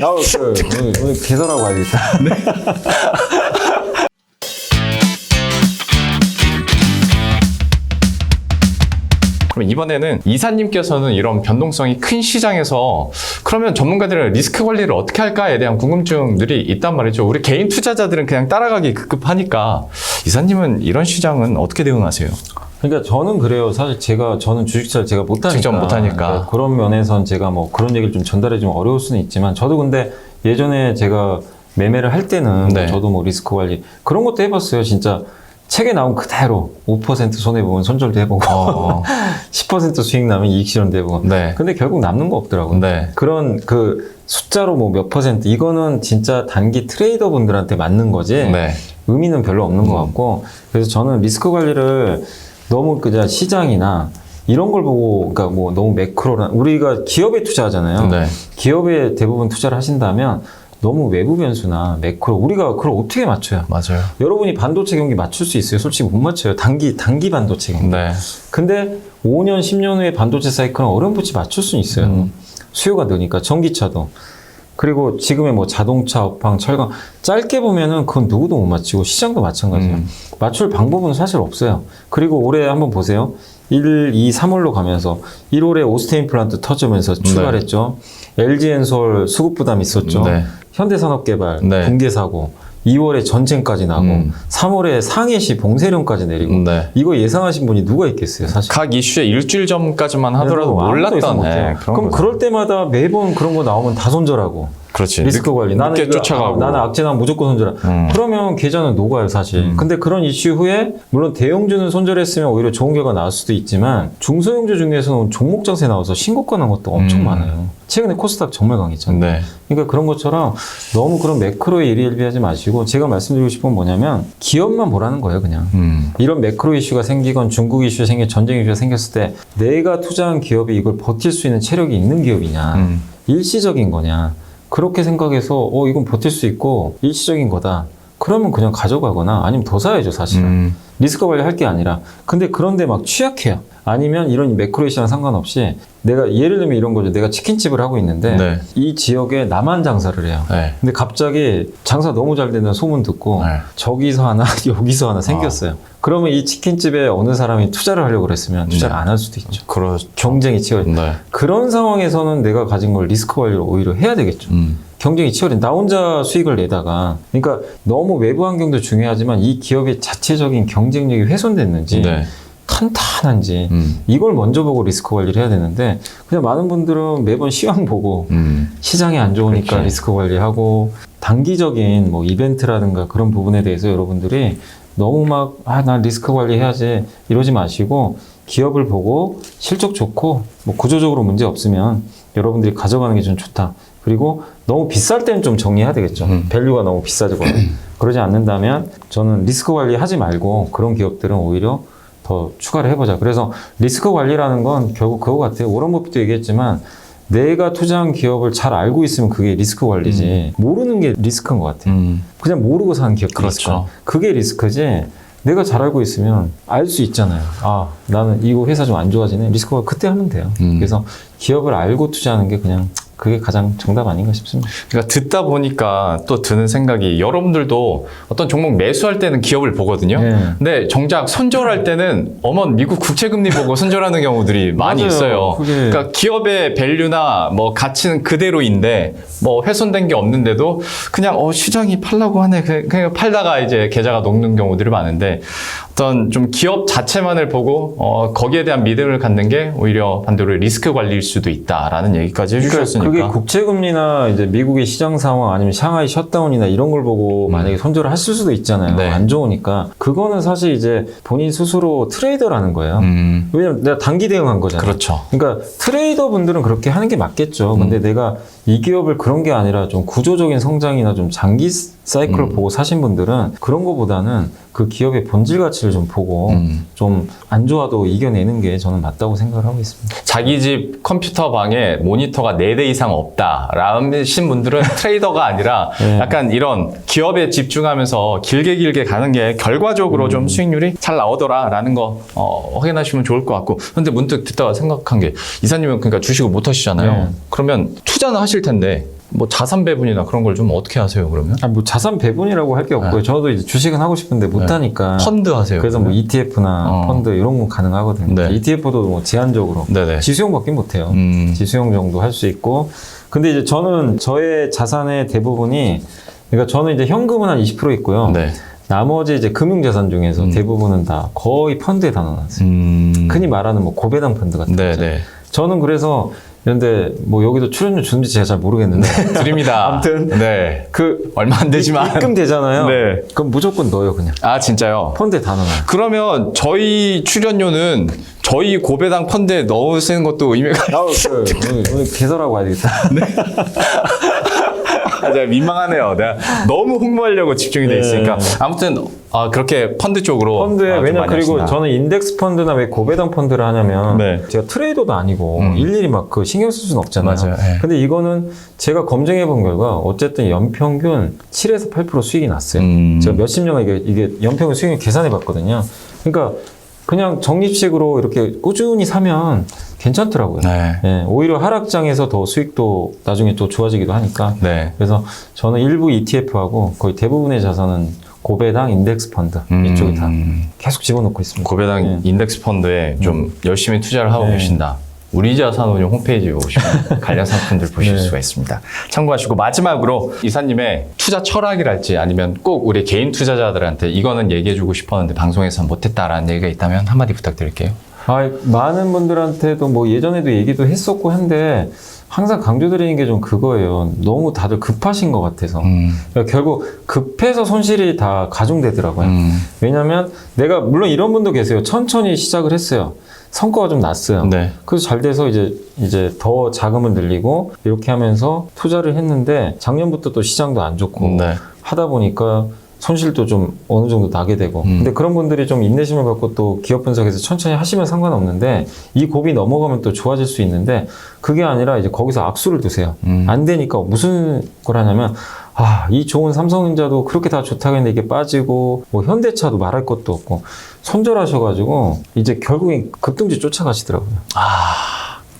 오늘 개설하고 가야겠다. 그럼 이번에는 이사님께서는 이런 변동성이 큰 시장에서 그러면 전문가들은 리스크 관리를 어떻게 할까에 대한 궁금증들이 있단 말이죠. 우리 개인 투자자들은 그냥 따라가기 급급하니까 이사님은 이런 시장은 어떻게 대응하세요? 그러니까 저는 그래요. 사실 저는 주식투자를 제가 못하니까. 직접 못하니까. 그러니까 그런 면에선 제가 뭐 그런 얘기를 좀 전달해 주면 어려울 수는 있지만 저도 근데 예전에 제가 매매를 할 때는 네. 저도 뭐 리스크 관리 그런 것도 해봤어요. 진짜 책에 나온 그대로 5% 손해보면 손절도 해보고 10% 수익 나면 이익 실현도 해보고 네. 근데 결국 남는 거 없더라고요. 네. 그런 그 숫자로 뭐 몇 퍼센트 이거는 진짜 단기 트레이더 분들한테 맞는 거지 네. 의미는 별로 없는 것 같고 그래서 저는 리스크 관리를 너무 그냥 시장이나 이런 걸 보고 그러니까 뭐 너무 매크로나 우리가 기업에 투자하잖아요. 네. 기업에 대부분 투자를 하신다면 너무 외부 변수나 매크로 우리가 그걸 어떻게 맞춰요? 맞아요. 여러분이 반도체 경기 맞출 수 있어요? 솔직히 못 맞춰요. 단기 반도체 경기. 네. 근데 5년, 10년 후에 반도체 사이클은 어렴풋이 맞출 수는 있어요. 수요가 느니까 전기차도. 그리고 지금의 뭐 자동차, 업황, 철강 짧게 보면은 그건 누구도 못 맞추고 시장도 마찬가지예요. 맞출 방법은 사실 없어요. 그리고 올해 한번 보세요. 1, 2, 3월로 가면서 1월에 오스테인 플란트 터지면서 출발했죠. LG엔솔 수급 부담 있었죠. 네. 현대산업개발 네. 붕괴 사고 2월에 전쟁까지 나고 3월에 상해시 봉쇄령까지 내리고 네. 이거 예상하신 분이 누가 있겠어요 사실. 각 이슈에 일주일 전까지만 하더라도 아무도 예상 몰랐던 못해요. 그런 그럼 거죠. 그럴 때마다 매번 그런 거 나오면 다 손절하고 그렇지. 리스크 관리 늦게 이거, 쫓아가고 나는 악재 나면 무조건 손절하 그러면 계좌는 녹아요 사실. 근데 그런 이슈 후에 물론 대형주는 손절했으면 오히려 좋은 결과 나올 수도 있지만 중소형주 중에서는 종목 장세 나와서 신고가 난 것도 엄청 많아요. 최근에 코스닥 정말 강했잖아요. 네. 그러니까 그런 것처럼 너무 그런 매크로에 일희일비하지 마시고 제가 말씀드리고 싶은 건 뭐냐면 기업만 보라는 거예요 그냥. 이런 매크로 이슈가 생기건 중국 이슈 전쟁 이슈가 생겼을 때 내가 투자한 기업이 이걸 버틸 수 있는 체력이 있는 기업이냐 일시적인 거냐 그렇게 생각해서 이건 버틸 수 있고 일시적인 거다 그러면 그냥 가져가거나 아니면 더 사야죠 사실은. 리스크 관리 할 게 아니라 근데 그런데 막 취약해요. 아니면 이런 매크로 이슈랑 상관없이 내가 예를 들면 이런 거죠. 내가 치킨집을 하고 있는데 네. 이 지역에 나만 장사를 해요. 네. 근데 갑자기 장사 너무 잘 된다는 소문 듣고 네. 저기서 하나 여기서 하나 생겼어요. 그러면 이 치킨집에 어느 사람이 투자를 하려고 그랬으면 투자를 안 할 수도 있죠. 그렇죠. 경쟁이 치열해. 네. 그런 상황에서는 내가 가진 걸 리스크 관리를 오히려 해야 되겠죠. 경쟁이 치열해. 나 혼자 수익을 내다가 그러니까 너무 외부 환경도 중요하지만 이 기업의 자체적인 경쟁력이 훼손됐는지 네. 탄탄한지 이걸 먼저 보고 리스크 관리를 해야 되는데 그냥 많은 분들은 매번 시황 보고 시장이 안 좋으니까 그렇지. 리스크 관리하고 단기적인 뭐 이벤트라든가 그런 부분에 대해서 여러분들이 너무 막 난 리스크 관리 해야지 이러지 마시고 기업을 보고 실적 좋고 뭐 구조적으로 문제 없으면 여러분들이 가져가는 게 좀 좋다. 그리고 너무 비쌀 때는 좀 정리해야 되겠죠. 밸류가 너무 비싸지거나 그러지 않는다면 저는 리스크 관리 하지 말고 그런 기업들은 오히려 더 추가를 해보자. 그래서 리스크 관리라는 건 결국 그거 같아요. 워런 버핏도 얘기했지만 내가 투자한 기업을 잘 알고 있으면 그게 리스크 관리지 모르는 게 리스크인 것 같아요. 그냥 모르고 사는 기업들이 그렇죠. 있어요. 그게 리스크지 내가 잘 알고 있으면 알 수 있잖아요. 아 나는 이거 회사 좀 안 좋아지네. 리스크가 그때 하면 돼요. 그래서 기업을 알고 투자하는 게 그냥 그게 가장 정답 아닌가 싶습니다. 그러니까 듣다 보니까 또 드는 생각이 여러분들도 어떤 종목 매수할 때는 기업을 보거든요. 네. 근데 정작 손절할 때는 미국 국채금리 보고 손절하는 경우들이 많이 맞아요. 있어요. 그게... 그러니까 기업의 밸류나 뭐 가치는 그대로인데 뭐 훼손된 게 없는데도 그냥 시장이 팔라고 하네. 그냥 팔다가 이제 계좌가 녹는 경우들이 많은데 어떤 좀 기업 자체만을 보고 거기에 대한 믿음을 갖는 게 오히려 반대로 리스크 관리일 수도 있다라는 얘기까지 해주셨으니까. 그게 국채금리나 이제 미국의 시장 상황 아니면 샹하이 셧다운이나 이런 걸 보고 만약에 손절을 했을 수도 있잖아요. 네. 안 좋으니까. 그거는 사실 이제 본인 스스로 트레이더라는 거예요. 왜냐면 내가 단기 대응한 거잖아요. 그렇죠. 그러니까 트레이더 분들은 그렇게 하는 게 맞겠죠. 근데 내가 이 기업을 그런 게 아니라 좀 구조적인 성장이나 좀 장기 사이클을 보고 사신 분들은 그런 거보다는 그 기업의 본질 가치를 좀 보고 좀 안 좋아도 이겨내는 게 저는 맞다고 생각을 하고 있습니다. 자기 집 컴퓨터 방에 모니터가 4대 이상 없다라신 분들은 트레이더가 아니라 네. 약간 이런 기업에 집중하면서 길게 가는 게 결과적으로 좀 수익률이 잘 나오더라라는 거 확인하시면 좋을 것 같고. 근데 문득 듣다가 생각한 게 이사님은 그러니까 주식을 못 하시잖아요. 네. 그러면 투자는 하실 텐데 뭐 자산 배분이나 그런 걸 좀 어떻게 하세요, 그러면? 뭐 자산 배분이라고 할 게 없고요. 저도 이제 주식은 하고 싶은데 못 하니까. 펀드 하세요. 그래서 뭐 ETF나 펀드 이런 건 가능하거든요. 네. ETF도 뭐 제한적으로 네네. 지수형밖에 못 해요. 음. 지수형 정도 할 수 있고. 근데 이제 저는 저의 자산의 대부분이, 그러니까 저는 이제 현금은 한 20% 있고요. 네. 나머지 이제 금융자산 중에서 대부분은 다 거의 펀드에 다 넣어놨어요. 흔히 말하는 뭐 고배당 펀드 같은 거. 네네. 저는 그래서 그런데 뭐 여기도 출연료 주는지 제가 잘 모르겠는데 드립니다. 아무튼 네. 그 얼마 안 되지만. 입금 되잖아요. 네. 그럼 무조건 넣어요 그냥. 아, 진짜요? 펀드에 다 넣어요. 그러면 저희 출연료는 저희 고배당 펀드에 넣으시는 것도 의미가 오늘 개설하고 와야 되겠다. 아, 제가 민망하네요. 내가 너무 홍보하려고 집중이 돼 있으니까. 아무튼 그렇게 펀드 쪽으로 펀드에 좀 왜냐 많이 그리고 하신다. 저는 인덱스 펀드나 왜 고배당 펀드를 하냐면 네. 제가 트레이더도 아니고 일일이 막 그 신경 쓸 수는 없잖아요. 맞아요. 네. 근데 이거는 제가 검증해 본 결과 어쨌든 연평균 7에서 8% 수익이 났어요. 제가 몇십 년간 이게 연평균 수익을 계산해 봤거든요. 그러니까 그냥 적립식으로 이렇게 꾸준히 사면 괜찮더라고요. 네. 예, 오히려 하락장에서 더 수익도 나중에 또 좋아지기도 하니까. 네. 그래서 저는 일부 ETF하고 거의 대부분의 자산은 고배당 인덱스 펀드 이쪽에 다 계속 집어넣고 있습니다. 고배당 예. 인덱스 펀드에 좀 열심히 투자를 하고 네. 계신다. 우리자산운용 홈페이지에 오시면 관련 상품들 보실 수가 있습니다. 참고하시고 마지막으로 이사님의 투자 철학이랄지 아니면 꼭 우리 개인 투자자들한테 이거는 얘기해주고 싶었는데 방송에서 못했다라는 얘기가 있다면 한마디 부탁드릴게요. 많은 분들한테도 뭐 예전에도 얘기도 했었고 한데 항상 강조드리는 게 좀 그거예요. 너무 다들 급하신 것 같아서. 그러니까 결국 급해서 손실이 다 가중되더라고요. 왜냐면 내가 물론 이런 분도 계세요. 천천히 시작을 했어요. 성과가 좀 났어요. 네. 그래서 잘 돼서 이제 더 자금을 늘리고 이렇게 하면서 투자를 했는데 작년부터 또 시장도 안 좋고 네. 하다 보니까 손실도 좀 어느 정도 나게 되고 근데 그런 분들이 좀 인내심을 갖고 또 기업 분석에서 천천히 하시면 상관없는데 이 고비 넘어가면 또 좋아질 수 있는데 그게 아니라 이제 거기서 악수를 두세요. 안 되니까 무슨 걸 하냐면 이 좋은 삼성전자도 그렇게 다 좋다고 했는데 이게 빠지고 뭐 현대차도 말할 것도 없고 손절하셔가지고 이제 결국엔 급등주 쫓아가시더라고요.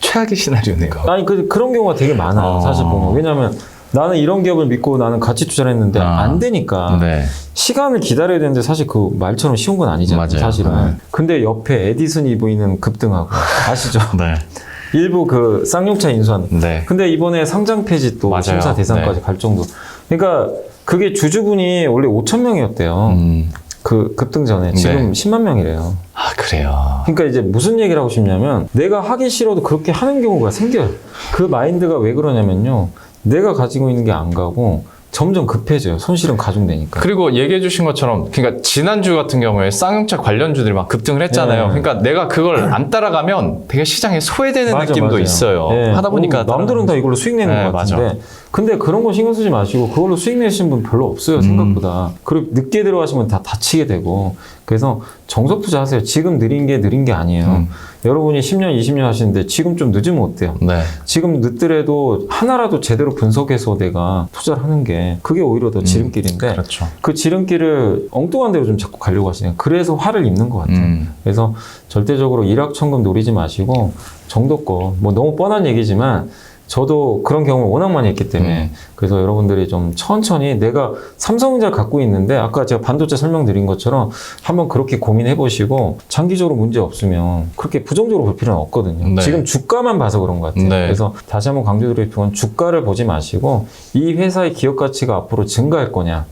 최악의 시나리오네요. 아니 그런 경우가 되게 많아요. 사실 보면. 왜냐하면 나는 이런 기업을 믿고 나는 같이 투자를 했는데 안 되니까 네. 시간을 기다려야 되는데 사실 그 말처럼 쉬운 건 아니잖아요. 맞아요. 사실은. 네. 근데 옆에 에디슨 EV는 급등하고 아시죠? 네. 일부 그 쌍용차 인수하는. 네. 근데 이번에 상장 폐지 또 맞아요. 심사 대상까지 네. 갈 정도. 그러니까 그게 주주분이 원래 5천 명이었대요. 그 급등 전에 지금 네. 10만 명이래요. 그래요. 그러니까 이제 무슨 얘기를 하고 싶냐면 내가 하기 싫어도 그렇게 하는 경우가 생겨요. 그 마인드가 왜 그러냐면요. 내가 가지고 있는 게 안 가고 점점 급해져요. 손실은 가중되니까. 그리고 얘기해 주신 것처럼 그러니까 지난주 같은 경우에 쌍용차 관련주들이 막 급등을 했잖아요. 네. 그러니까 내가 그걸 안 따라가면 되게 시장에 소외되는 맞아, 느낌도 맞아요. 있어요. 네. 하다 보니까 남들은 다 이걸로 수익 내는 네, 것 같은데 맞아. 근데 그런 거 신경 쓰지 마시고 그걸로 수익 내시는 분 별로 없어요. 생각보다. 그리고 늦게 들어가시면 다 다치게 되고 그래서 정석 투자하세요. 지금 느린 게 아니에요. 여러분이 10년, 20년 하시는데 지금 좀 늦으면 어때요? 네. 지금 늦더라도 하나라도 제대로 분석해서 내가 투자를 하는 게 그게 오히려 더 지름길인데 그렇죠. 그 지름길을 엉뚱한 데로 좀 자꾸 가려고 하시네요. 그래서 화를 입는 것 같아요. 그래서 절대적으로 일확천금 노리지 마시고 정도껏 뭐 너무 뻔한 얘기지만 저도 그런 경험을 워낙 많이 했기 때문에 그래서 여러분들이 좀 천천히 내가 삼성전자를 갖고 있는데 아까 제가 반도체 설명드린 것처럼 한번 그렇게 고민해 보시고 장기적으로 문제 없으면 그렇게 부정적으로 볼 필요는 없거든요. 네. 지금 주가만 봐서 그런 것 같아요. 네. 그래서 다시 한번 강조드릴 필요는 주가를 보지 마시고 이 회사의 기업 가치가 앞으로 증가할 거냐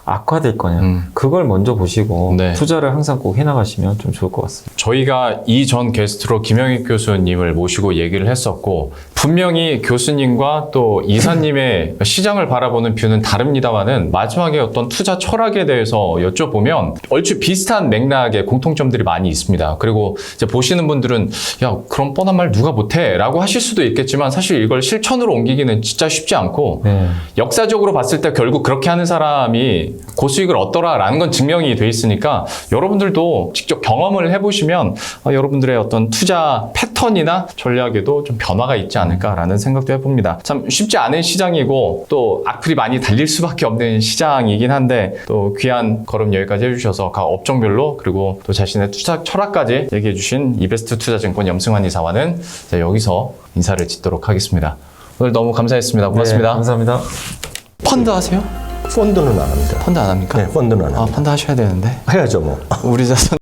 악화될 거냐 그걸 먼저 보시고 네. 투자를 항상 꼭 해나가시면 좀 좋을 것 같습니다. 저희가 이전 게스트로 김영익 교수님을 모시고 얘기를 했었고 분명히 교수님과 또 이사님의 시장을 바라보는 뷰는 다릅니다만은 마지막에 어떤 투자 철학에 대해서 여쭤보면 얼추 비슷한 맥락의 공통점들이 많이 있습니다. 그리고 이제 보시는 분들은 야 그런 뻔한 말 누가 못해 라고 하실 수도 있겠지만 사실 이걸 실천으로 옮기기는 진짜 쉽지 않고 네. 역사적으로 봤을 때 결국 그렇게 하는 사람이 고수익을 얻더라라는 건 증명이 돼 있으니까 여러분들도 직접 경험을 해보시면 여러분들의 어떤 투자 패턴이나 전략에도 좀 변화가 있지 않을까라는 생각도 해봅니다. 참 쉽지 않은 시장이고 또 악플이 많이 달릴 수밖에 없는 시장이긴 한데 또 귀한 걸음 여기까지 해주셔서 각 업종별로 그리고 또 자신의 투자 철학까지 얘기해주신 이베스트 투자증권 염승환 이사와는 여기서 인사를 짓도록 하겠습니다. 오늘 너무 감사했습니다. 고맙습니다. 네, 감사합니다. 펀드 하세요? 펀드는 안 합니다. 펀드 안 합니까? 네, 펀드는 안 아, 합니다. 펀드 하셔야 되는데. 해야죠, 뭐. 우리 자산